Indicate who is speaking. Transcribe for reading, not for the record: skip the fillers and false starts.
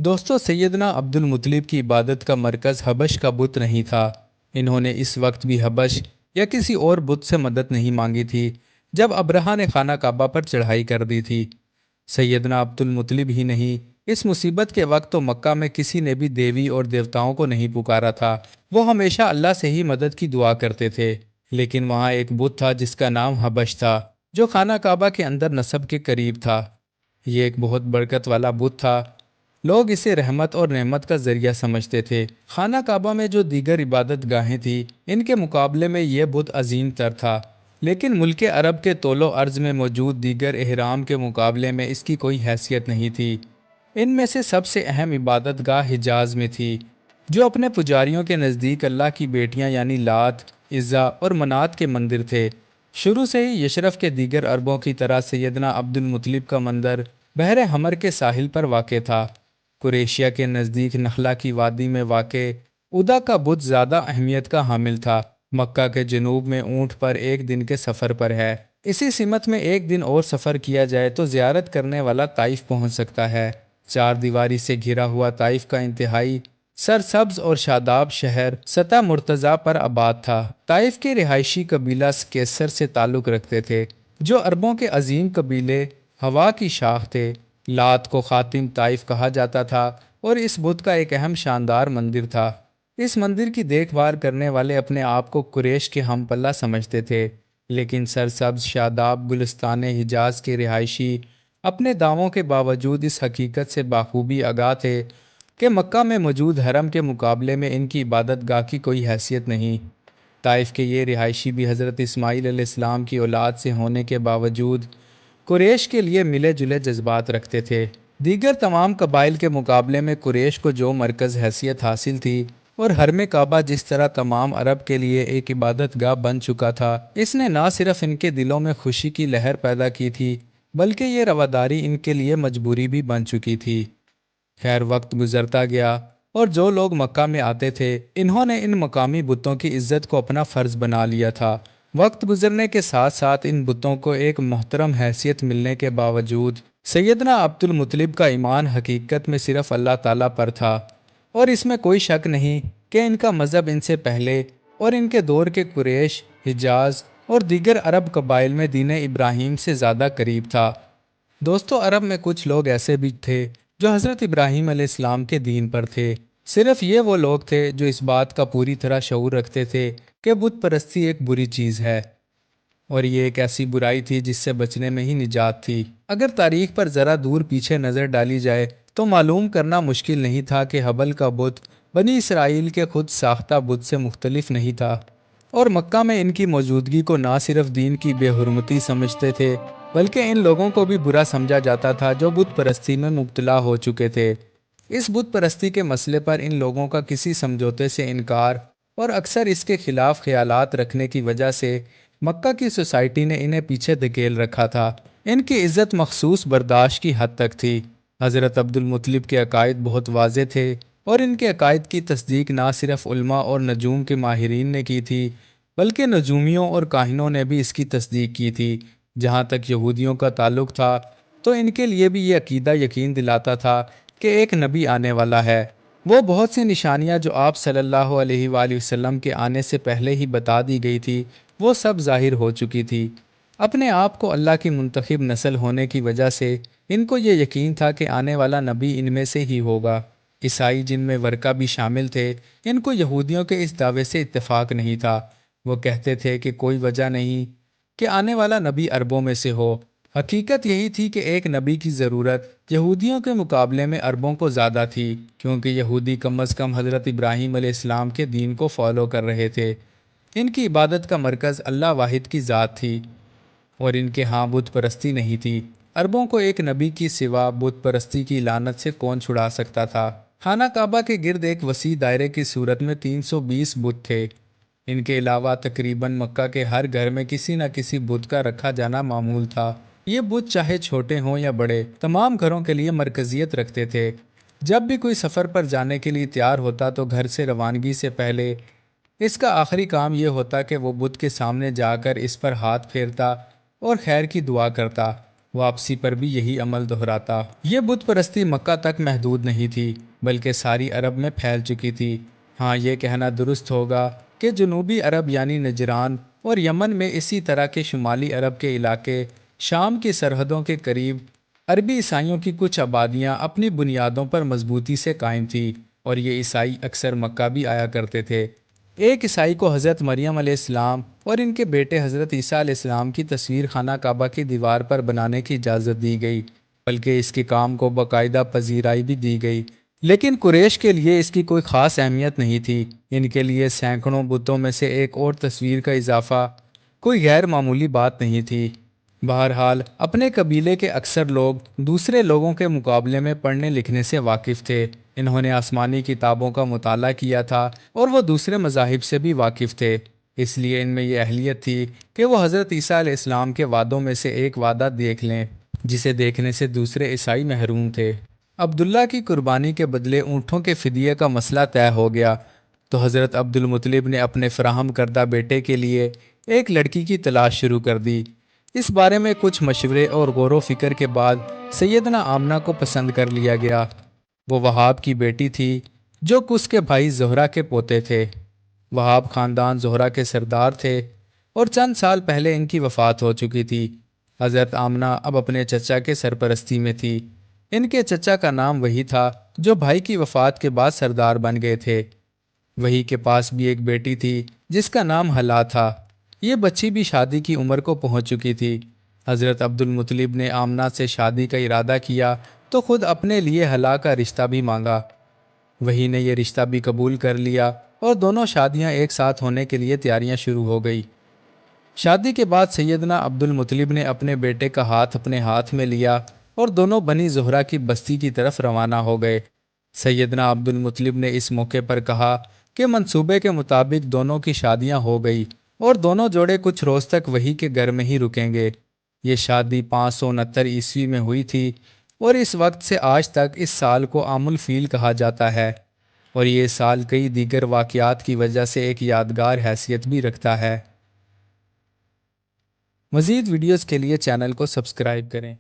Speaker 1: دوستو، سیدنا عبد المطلب کی عبادت کا مرکز حبش کا بت نہیں تھا۔ انہوں نے اس وقت بھی حبش یا کسی اور بت سے مدد نہیں مانگی تھی جب ابرہہ نے خانہ کعبہ پر چڑھائی کر دی تھی۔ سیدنا عبد المطلب ہی نہیں، اس مصیبت کے وقت تو مکہ میں کسی نے بھی دیوی اور دیوتاؤں کو نہیں پکارا تھا۔ وہ ہمیشہ اللہ سے ہی مدد کی دعا کرتے تھے۔ لیکن وہاں ایک بت تھا جس کا نام حبش تھا، جو خانہ کعبہ کے اندر نصب کے قریب تھا۔ یہ ایک بہت برکت والا بت تھا۔ لوگ اسے رحمت اور نعمت کا ذریعہ سمجھتے تھے۔ خانہ کعبہ میں جو دیگر عبادت گاہیں تھیں، ان کے مقابلے میں یہ بت عظیم تر تھا، لیکن ملک عرب کے طول و عرض میں موجود دیگر احرام کے مقابلے میں اس کی کوئی حیثیت نہیں تھی۔ ان میں سے سب سے اہم عبادت گاہ حجاز میں تھی، جو اپنے پجاریوں کے نزدیک اللہ کی بیٹیاں یعنی لات، عزا اور منات کے مندر تھے۔ شروع سے ہی یشرف کے دیگر عربوں کی طرح سیدنا عبد المطلب کا مندر بحر حمر کے ساحل پر واقع تھا۔ قریشیہ کے نزدیک نخلہ کی وادی میں واقع ادا کا بت زیادہ اہمیت کا حامل تھا۔ مکہ کے جنوب میں اونٹ پر ایک دن کے سفر پر ہے۔ اسی سمت میں ایک دن اور سفر کیا جائے تو زیارت کرنے والا طائف پہنچ سکتا ہے۔ چار دیواری سے گھرا ہوا طائف کا انتہائی سرسبز اور شاداب شہر سطح مرتضیٰ پر آباد تھا۔ طائف کے رہائشی قبیلہ کیسر سے تعلق رکھتے تھے، جو عربوں کے عظیم قبیلے ہوا کی شاخ تھے۔ لات کو خاتم طائف کہا جاتا تھا اور اس بت کا ایک اہم شاندار مندر تھا۔ اس مندر کی دیکھ بھال کرنے والے اپنے آپ کو قریش کے ہم پلہ سمجھتے تھے، لیکن سرسبز شاداب گلستان حجاز کے رہائشی اپنے دعووں کے باوجود اس حقیقت سے بخوبی آگاہ تھے کہ مکہ میں موجود حرم کے مقابلے میں ان کی عبادت گاہ کی کوئی حیثیت نہیں۔ طائف کے یہ رہائشی بھی حضرت اسماعیل علیہ السلام کی اولاد سے ہونے کے باوجود قریش کے لیے ملے جلے جذبات رکھتے تھے۔ دیگر تمام قبائل کے مقابلے میں قریش کو جو مرکز حیثیت حاصل تھی اور حرم کعبہ جس طرح تمام عرب کے لیے ایک عبادت گاہ بن چکا تھا، اس نے نہ صرف ان کے دلوں میں خوشی کی لہر پیدا کی تھی، بلکہ یہ رواداری ان کے لیے مجبوری بھی بن چکی تھی۔ خیر، وقت گزرتا گیا اور جو لوگ مکہ میں آتے تھے، انہوں نے ان مقامی بتوں کی عزت کو اپنا فرض بنا لیا تھا۔ وقت گزرنے کے ساتھ ساتھ ان بتوں کو ایک محترم حیثیت ملنے کے باوجود سیدنا عبد المطلب کا ایمان حقیقت میں صرف اللہ تعالیٰ پر تھا، اور اس میں کوئی شک نہیں کہ ان کا مذہب ان سے پہلے اور ان کے دور کے قریش، حجاز اور دیگر عرب قبائل میں دین ابراہیم سے زیادہ قریب تھا۔ دوستو، عرب میں کچھ لوگ ایسے بھی تھے جو حضرت ابراہیم علیہ السلام کے دین پر تھے۔ صرف یہ وہ لوگ تھے جو اس بات کا پوری طرح شعور رکھتے تھے کہ بت پرستی ایک بری چیز ہے، اور یہ ایک ایسی برائی تھی جس سے بچنے میں ہی نجات تھی۔ اگر تاریخ پر ذرا دور پیچھے نظر ڈالی جائے تو معلوم کرنا مشکل نہیں تھا کہ حبل کا بت بنی اسرائیل کے خود ساختہ بت سے مختلف نہیں تھا، اور مکہ میں ان کی موجودگی کو نہ صرف دین کی بے حرمتی سمجھتے تھے، بلکہ ان لوگوں کو بھی برا سمجھا جاتا تھا جو بت پرستی میں مبتلا ہو چکے تھے۔ اس بت پرستی کے مسئلے پر ان لوگوں کا کسی سمجھوتے سے انکار اور اکثر اس کے خلاف خیالات رکھنے کی وجہ سے مکہ کی سوسائٹی نے انہیں پیچھے دھکیل رکھا تھا۔ ان کی عزت مخصوص برداشت کی حد تک تھی۔ حضرت عبد المطلب کے عقائد بہت واضح تھے، اور ان کے عقائد کی تصدیق نہ صرف علماء اور نجوم کے ماہرین نے کی تھی، بلکہ نجومیوں اور کاہنوں نے بھی اس کی تصدیق کی تھی۔ جہاں تک یہودیوں کا تعلق تھا تو ان کے لیے بھی یہ عقیدہ یقین دلاتا تھا کہ ایک نبی آنے والا ہے۔ وہ بہت سی نشانیاں جو آپ صلی اللہ علیہ وآلہ وسلم کے آنے سے پہلے ہی بتا دی گئی تھی، وہ سب ظاہر ہو چکی تھی۔ اپنے آپ کو اللہ کی منتخب نسل ہونے کی وجہ سے ان کو یہ یقین تھا کہ آنے والا نبی ان میں سے ہی ہوگا۔ عیسائی، جن میں ورقہ بھی شامل تھے، ان کو یہودیوں کے اس دعوے سے اتفاق نہیں تھا۔ وہ کہتے تھے کہ کوئی وجہ نہیں کہ آنے والا نبی عربوں میں سے ہو۔ حقیقت یہی تھی کہ ایک نبی کی ضرورت یہودیوں کے مقابلے میں عربوں کو زیادہ تھی، کیونکہ یہودی کم از کم حضرت ابراہیم علیہ السلام کے دین کو فالو کر رہے تھے۔ ان کی عبادت کا مرکز اللہ واحد کی ذات تھی، اور ان کے ہاں بت پرستی نہیں تھی۔ عربوں کو ایک نبی کی سوا بت پرستی کی لعنت سے کون چھڑا سکتا تھا؟ خانہ کعبہ کے گرد ایک وسیع دائرے کی صورت میں 320 بت تھے۔ ان کے علاوہ تقریباً مکہ کے ہر گھر میں کسی نہ کسی بت کا رکھا جانا معمول تھا۔ یہ بت چاہے چھوٹے ہوں یا بڑے، تمام گھروں کے لیے مرکزیت رکھتے تھے۔ جب بھی کوئی سفر پر جانے کے لیے تیار ہوتا تو گھر سے روانگی سے پہلے اس کا آخری کام یہ ہوتا کہ وہ بت کے سامنے جا کر اس پر ہاتھ پھیرتا اور خیر کی دعا کرتا۔ واپسی پر بھی یہی عمل دہراتا۔ یہ بت پرستی مکہ تک محدود نہیں تھی بلکہ ساری عرب میں پھیل چکی تھی۔ ہاں، یہ کہنا درست ہوگا کہ جنوبی عرب یعنی نجران اور یمن میں اسی طرح کے شمالی عرب کے علاقے، شام کی سرحدوں کے قریب، عربی عیسائیوں کی کچھ آبادیاں اپنی بنیادوں پر مضبوطی سے قائم تھیں، اور یہ عیسائی اکثر مکہ بھی آیا کرتے تھے۔ ایک عیسائی کو حضرت مریم علیہ السلام اور ان کے بیٹے حضرت عیسیٰ علیہ السلام کی تصویر خانہ کعبہ کی دیوار پر بنانے کی اجازت دی گئی، بلکہ اس کے کام کو باقاعدہ پذیرائی بھی دی گئی۔ لیکن قریش کے لیے اس کی کوئی خاص اہمیت نہیں تھی۔ ان کے لیے سینکڑوں بتوں میں سے ایک اور تصویر کا اضافہ کوئی غیر معمولی بات نہیں تھی۔ بہرحال اپنے قبیلے کے اکثر لوگ دوسرے لوگوں کے مقابلے میں پڑھنے لکھنے سے واقف تھے۔ انہوں نے آسمانی کتابوں کا مطالعہ کیا تھا اور وہ دوسرے مذاہب سے بھی واقف تھے، اس لیے ان میں یہ اہلیت تھی کہ وہ حضرت عیسیٰ علیہ السلام کے وعدوں میں سے ایک وعدہ دیکھ لیں جسے دیکھنے سے دوسرے عیسائی محروم تھے۔ عبداللہ کی قربانی کے بدلے اونٹوں کے فدیے کا مسئلہ طے ہو گیا تو حضرت عبد المطلب نے اپنے فراہم کردہ بیٹے کے لیے ایک لڑکی کی تلاش شروع کر دی۔ اس بارے میں کچھ مشورے اور غور و فکر کے بعد سیدنا آمنہ کو پسند کر لیا گیا۔ وہ وہاب کی بیٹی تھی جو کس کے بھائی زہرہ کے پوتے تھے۔ وہاب خاندان زہرہ کے سردار تھے اور چند سال پہلے ان کی وفات ہو چکی تھی۔ حضرت آمنہ اب اپنے چچا کے سرپرستی میں تھی۔ ان کے چچا کا نام وہی تھا جو بھائی کی وفات کے بعد سردار بن گئے تھے۔ وہی کے پاس بھی ایک بیٹی تھی جس کا نام ہلا تھا۔ یہ بچی بھی شادی کی عمر کو پہنچ چکی تھی۔ حضرت عبد المطلب نے آمنہ سے شادی کا ارادہ کیا تو خود اپنے لیے ہلا کا رشتہ بھی مانگا۔ وہی نے یہ رشتہ بھی قبول کر لیا اور دونوں شادیاں ایک ساتھ ہونے کے لیے تیاریاں شروع ہو گئی۔ شادی کے بعد سیدنا عبد المطلب نے اپنے بیٹے کا ہاتھ اپنے ہاتھ میں لیا اور دونوں بنی زہرہ کی بستی کی طرف روانہ ہو گئے۔ سیدنا عبد المطلب نے اس موقع پر کہا کہ منصوبے کے مطابق دونوں کی شادیاں ہو گئی اور دونوں جوڑے کچھ روز تک وہی کے گھر میں ہی رکیں گے۔ یہ شادی 569 عیسوی میں ہوئی تھی اور اس وقت سے آج تک اس سال کو عام الفیل کہا جاتا ہے، اور یہ سال کئی دیگر واقعات کی وجہ سے ایک یادگار حیثیت بھی رکھتا ہے۔ مزید ویڈیوز کے لیے چینل کو سبسکرائب کریں۔